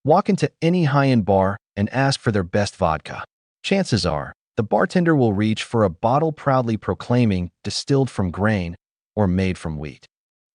Walk into any high-end bar and ask for their best vodka. Chances are, the bartender will reach for a bottle proudly proclaiming distilled from grain or made from wheat.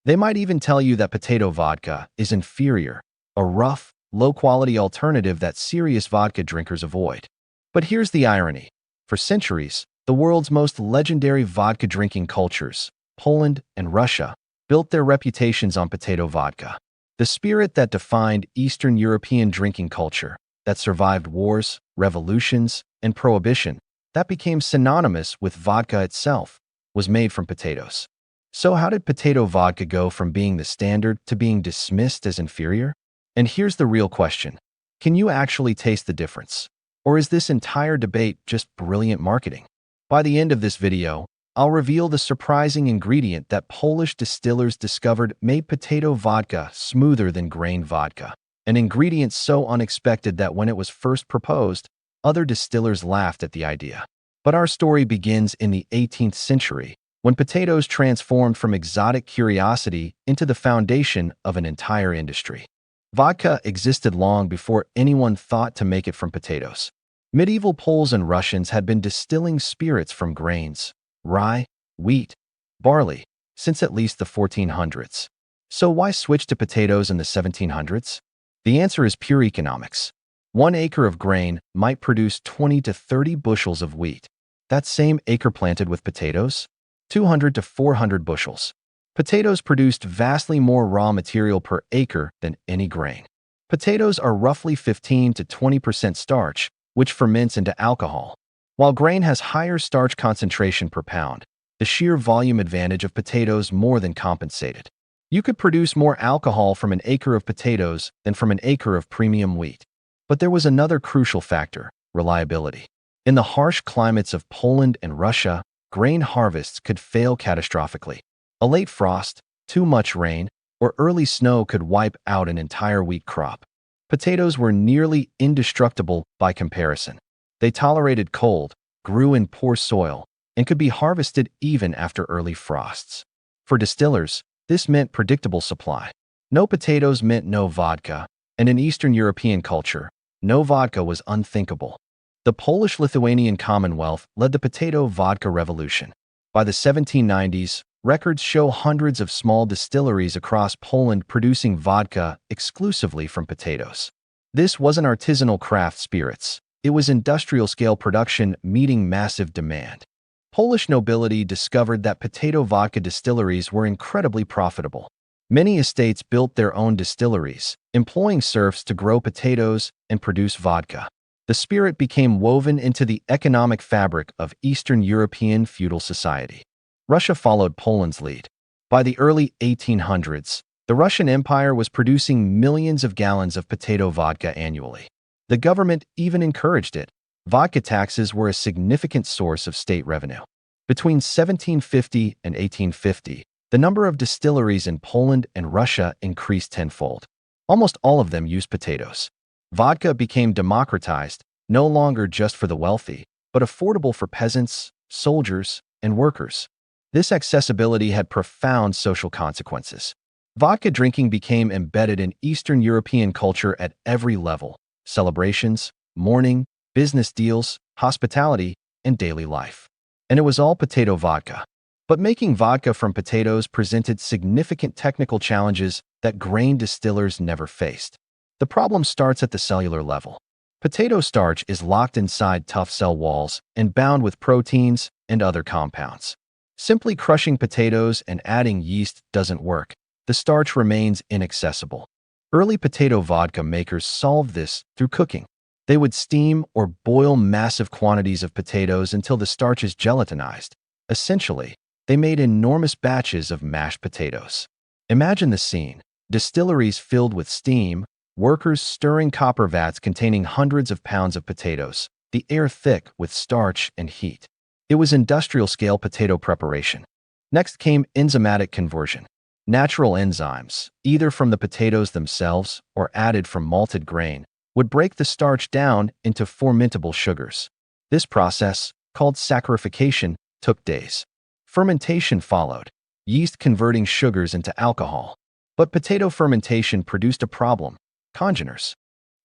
They might even tell you that potato vodka is inferior, a rough, low-quality alternative that serious vodka drinkers avoid. But here's the irony. For centuries, the world's most legendary vodka drinking cultures, Poland and Russia, built their reputations on potato vodka. The spirit that defined Eastern European drinking culture, that survived wars, revolutions, and prohibition, that became synonymous with vodka itself, was made from potatoes. So how did potato vodka go from being the standard to being dismissed as inferior? And here's the real question. Can you actually taste the difference? Or is this entire debate just brilliant marketing? By the end of this video, I'll reveal the surprising ingredient that Polish distillers discovered made potato vodka smoother than grain vodka. An ingredient so unexpected that when it was first proposed, other distillers laughed at the idea. But our story begins in the 18th century, when potatoes transformed from exotic curiosity into the foundation of an entire industry. Vodka existed long before anyone thought to make it from potatoes. Medieval Poles and Russians had been distilling spirits from grains, rye, wheat, barley, since at least the 1400s. So why switch to potatoes in the 1700s? The answer is pure economics. 1 acre of grain might produce 20 to 30 bushels of wheat. That same acre planted with potatoes? 200 to 400 bushels. Potatoes produced vastly more raw material per acre than any grain. Potatoes are roughly 15 to 20% starch, which ferments into alcohol. While grain has higher starch concentration per pound, the sheer volume advantage of potatoes more than compensated. You could produce more alcohol from an acre of potatoes than from an acre of premium wheat. But there was another crucial factor: reliability. In the harsh climates of Poland and Russia, grain harvests could fail catastrophically. A late frost, too much rain, or early snow could wipe out an entire wheat crop. Potatoes were nearly indestructible by comparison. They tolerated cold, grew in poor soil, and could be harvested even after early frosts. For distillers, this meant predictable supply. No potatoes meant no vodka, and in Eastern European culture, no vodka was unthinkable. The Polish-Lithuanian Commonwealth led the potato vodka revolution. By the 1790s, records show hundreds of small distilleries across Poland producing vodka exclusively from potatoes. This wasn't artisanal craft spirits. It was industrial-scale production meeting massive demand. Polish nobility discovered that potato vodka distilleries were incredibly profitable. Many estates built their own distilleries, employing serfs to grow potatoes and produce vodka. The spirit became woven into the economic fabric of Eastern European feudal society. Russia followed Poland's lead. By the early 1800s, the Russian Empire was producing millions of gallons of potato vodka annually. The government even encouraged it. Vodka taxes were a significant source of state revenue. Between 1750 and 1850, the number of distilleries in Poland and Russia increased tenfold. Almost all of them used potatoes. Vodka became democratized, no longer just for the wealthy, but affordable for peasants, soldiers, and workers. This accessibility had profound social consequences. Vodka drinking became embedded in Eastern European culture at every level: celebrations, mourning, business deals, hospitality, and daily life. And it was all potato vodka. But making vodka from potatoes presented significant technical challenges that grain distillers never faced. The problem starts at the cellular level. Potato starch is locked inside tough cell walls and bound with proteins and other compounds. Simply crushing potatoes and adding yeast doesn't work. The starch remains inaccessible. Early potato vodka makers solved this through cooking. They would steam or boil massive quantities of potatoes until the starch is gelatinized. Essentially, they made enormous batches of mashed potatoes. Imagine the scene: distilleries filled with steam, workers stirring copper vats containing hundreds of pounds of potatoes, the air thick with starch and heat. It was industrial-scale potato preparation. Next came enzymatic conversion. Natural enzymes, either from the potatoes themselves or added from malted grain, would break the starch down into fermentable sugars. This process, called saccharification, took days. Fermentation followed, yeast converting sugars into alcohol. But potato fermentation produced a problem: congeners.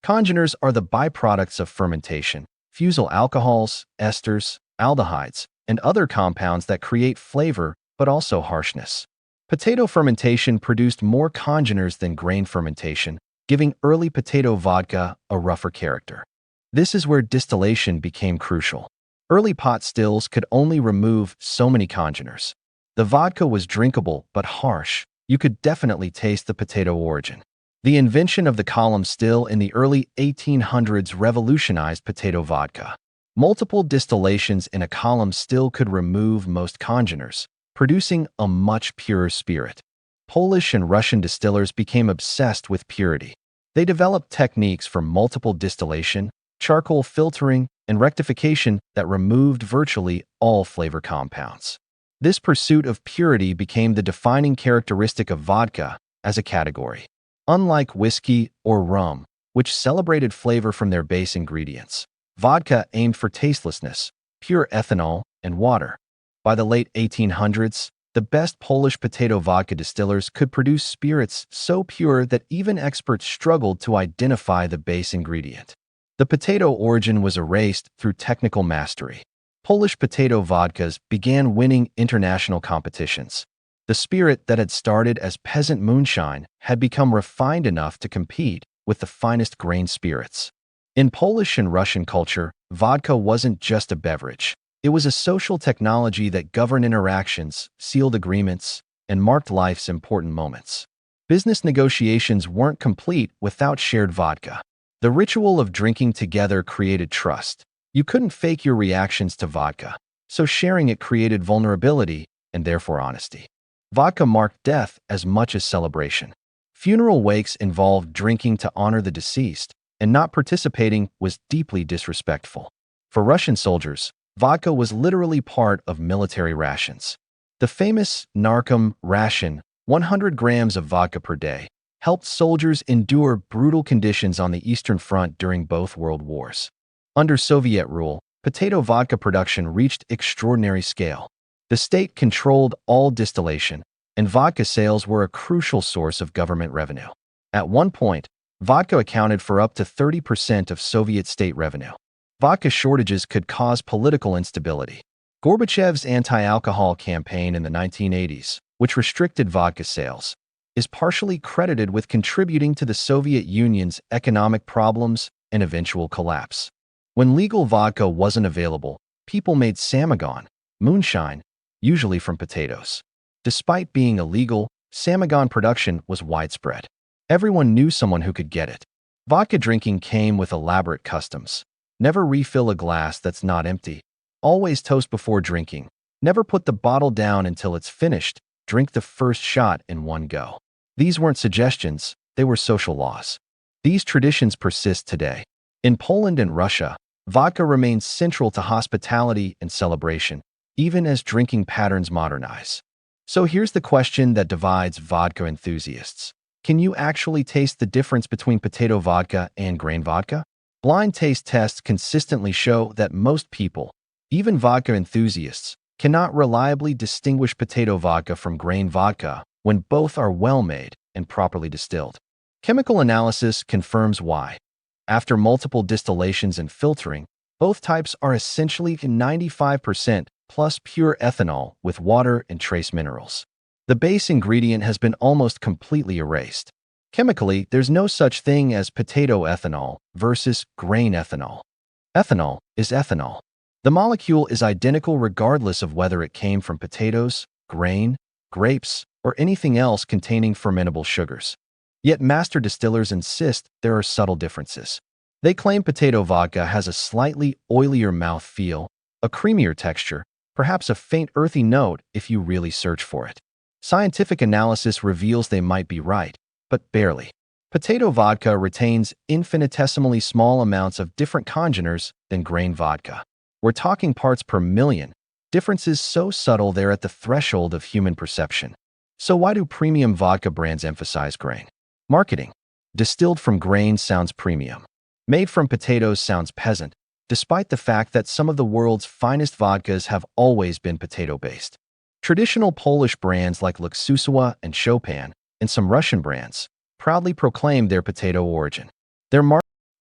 Congeners are the byproducts of fermentation, fusel alcohols, esters, aldehydes, and other compounds that create flavor but also harshness. Potato fermentation produced more congeners than grain fermentation, giving early potato vodka a rougher character. This is where distillation became crucial. Early pot stills could only remove so many congeners. The vodka was drinkable but harsh. You could definitely taste the potato origin. The invention of the column still in the early 1800s revolutionized potato vodka. Multiple distillations in a column still could remove most congeners, producing a much purer spirit. Polish and Russian distillers became obsessed with purity. They developed techniques for multiple distillation, charcoal filtering, and rectification that removed virtually all flavor compounds. This pursuit of purity became the defining characteristic of vodka as a category. Unlike whiskey or rum, which celebrated flavor from their base ingredients, vodka aimed for tastelessness, pure ethanol, and water. By the late 1800s, the best Polish potato vodka distillers could produce spirits so pure that even experts struggled to identify the base ingredient. The potato origin was erased through technical mastery. Polish potato vodkas began winning international competitions. The spirit that had started as peasant moonshine had become refined enough to compete with the finest grain spirits. In Polish and Russian culture, vodka wasn't just a beverage. It was a social technology that governed interactions, sealed agreements, and marked life's important moments. Business negotiations weren't complete without shared vodka. The ritual of drinking together created trust. You couldn't fake your reactions to vodka, so sharing it created vulnerability and therefore honesty. Vodka marked death as much as celebration. Funeral wakes involved drinking to honor the deceased, and not participating was deeply disrespectful. For Russian soldiers, vodka was literally part of military rations. The famous Narkom ration, 100 grams of vodka per day, helped soldiers endure brutal conditions on the Eastern Front during both World Wars. Under Soviet rule, potato vodka production reached extraordinary scale. The state controlled all distillation, and vodka sales were a crucial source of government revenue. At one point, vodka accounted for up to 30% of Soviet state revenue. Vodka shortages could cause political instability. Gorbachev's anti-alcohol campaign in the 1980s, which restricted vodka sales, is partially credited with contributing to the Soviet Union's economic problems and eventual collapse. When legal vodka wasn't available, people made samagon, moonshine, usually from potatoes. Despite being illegal, samagon production was widespread. Everyone knew someone who could get it. Vodka drinking came with elaborate customs. Never refill a glass that's not empty. Always toast before drinking. Never put the bottle down until it's finished. Drink the first shot in one go. These weren't suggestions, they were social laws. These traditions persist today. In Poland and Russia, vodka remains central to hospitality and celebration, even as drinking patterns modernize. So here's the question that divides vodka enthusiasts. Can you actually taste the difference between potato vodka and grain vodka? Blind taste tests consistently show that most people, even vodka enthusiasts, cannot reliably distinguish potato vodka from grain vodka when both are well-made and properly distilled. Chemical analysis confirms why. After multiple distillations and filtering, both types are essentially 95% plus pure ethanol with water and trace minerals. The base ingredient has been almost completely erased. Chemically, there's no such thing as potato ethanol versus grain ethanol. Ethanol is ethanol. The molecule is identical regardless of whether it came from potatoes, grain, grapes, or anything else containing fermentable sugars. Yet master distillers insist there are subtle differences. They claim potato vodka has a slightly oilier mouth feel, a creamier texture, perhaps a faint earthy note if you really search for it. Scientific analysis reveals they might be right, but barely. Potato vodka retains infinitesimally small amounts of different congeners than grain vodka. We're talking parts per million, differences so subtle they're at the threshold of human perception. So why do premium vodka brands emphasize grain? Marketing. Distilled from grain sounds premium. Made from potatoes sounds peasant, despite the fact that some of the world's finest vodkas have always been potato-based. Traditional Polish brands like Luksusowa and Chopin, and some Russian brands, proudly proclaim their potato origin. Their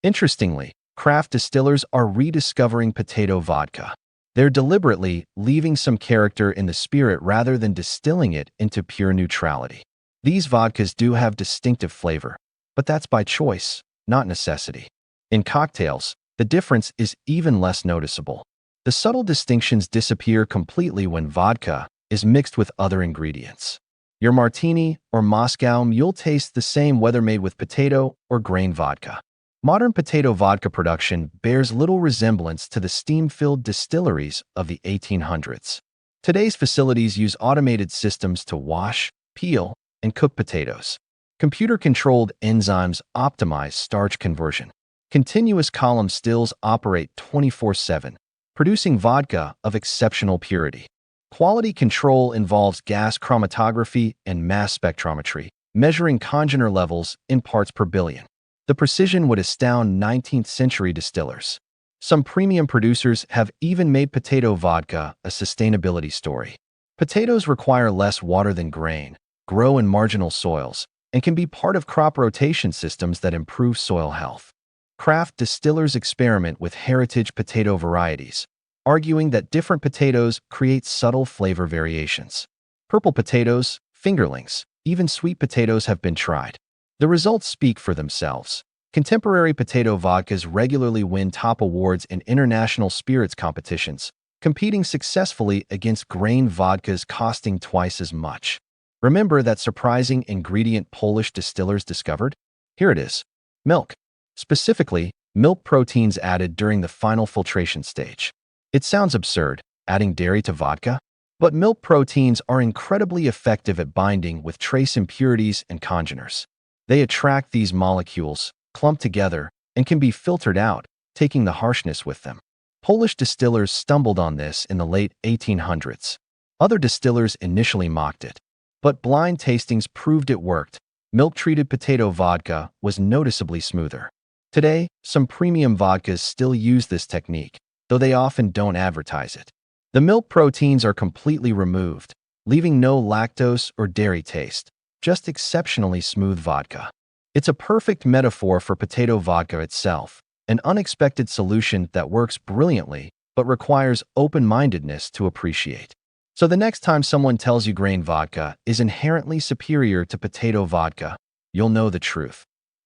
Interestingly, craft distillers are rediscovering potato vodka. They're deliberately leaving some character in the spirit rather than distilling it into pure neutrality. These vodkas do have distinctive flavor, but that's by choice, not necessity. In cocktails, the difference is even less noticeable. The subtle distinctions disappear completely when vodka is mixed with other ingredients. Your martini or Moscow Mule tastes the same whether made with potato or grain vodka. Modern potato vodka production bears little resemblance to the steam-filled distilleries of the 1800s. Today's facilities use automated systems to wash, peel, and cook potatoes. Computer-controlled enzymes optimize starch conversion. Continuous column stills operate 24/7, producing vodka of exceptional purity. Quality control involves gas chromatography and mass spectrometry, measuring congener levels in parts per billion. The precision would astound 19th-century distillers. Some premium producers have even made potato vodka a sustainability story. Potatoes require less water than grain, grow in marginal soils, and can be part of crop rotation systems that improve soil health. Craft distillers experiment with heritage potato varieties, arguing that different potatoes create subtle flavor variations. Purple potatoes, fingerlings, even sweet potatoes have been tried. The results speak for themselves. Contemporary potato vodkas regularly win top awards in international spirits competitions, competing successfully against grain vodkas costing twice as much. Remember that surprising ingredient Polish distillers discovered? Here it is: milk. Specifically, milk proteins added during the final filtration stage. It sounds absurd, adding dairy to vodka, but milk proteins are incredibly effective at binding with trace impurities and congeners. They attract these molecules, clump together, and can be filtered out, taking the harshness with them. Polish distillers stumbled on this in the late 1800s. Other distillers initially mocked it, but blind tastings proved it worked. Milk-treated potato vodka was noticeably smoother. Today, some premium vodkas still use this technique, though they often don't advertise it. The milk proteins are completely removed, leaving no lactose or dairy taste, just exceptionally smooth vodka. It's a perfect metaphor for potato vodka itself, an unexpected solution that works brilliantly but requires open-mindedness to appreciate. So the next time someone tells you grain vodka is inherently superior to potato vodka, you'll know the truth.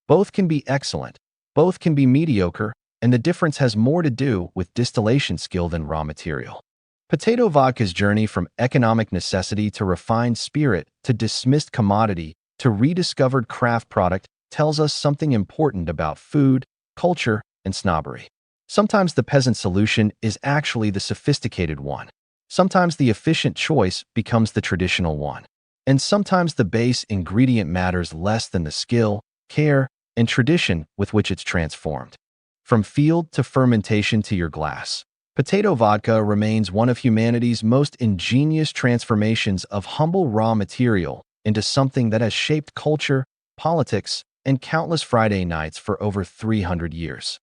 Both can be excellent, both can be mediocre, and the difference has more to do with distillation skill than raw material. Potato vodka's journey from economic necessity to refined spirit to dismissed commodity to rediscovered craft product tells us something important about food, culture, and snobbery. Sometimes the peasant solution is actually the sophisticated one. Sometimes the efficient choice becomes the traditional one. And sometimes the base ingredient matters less than the skill, care, and tradition with which it's transformed. From field to fermentation to your glass, potato vodka remains one of humanity's most ingenious transformations of humble raw material into something that has shaped culture, politics, and countless Friday nights for over 300 years.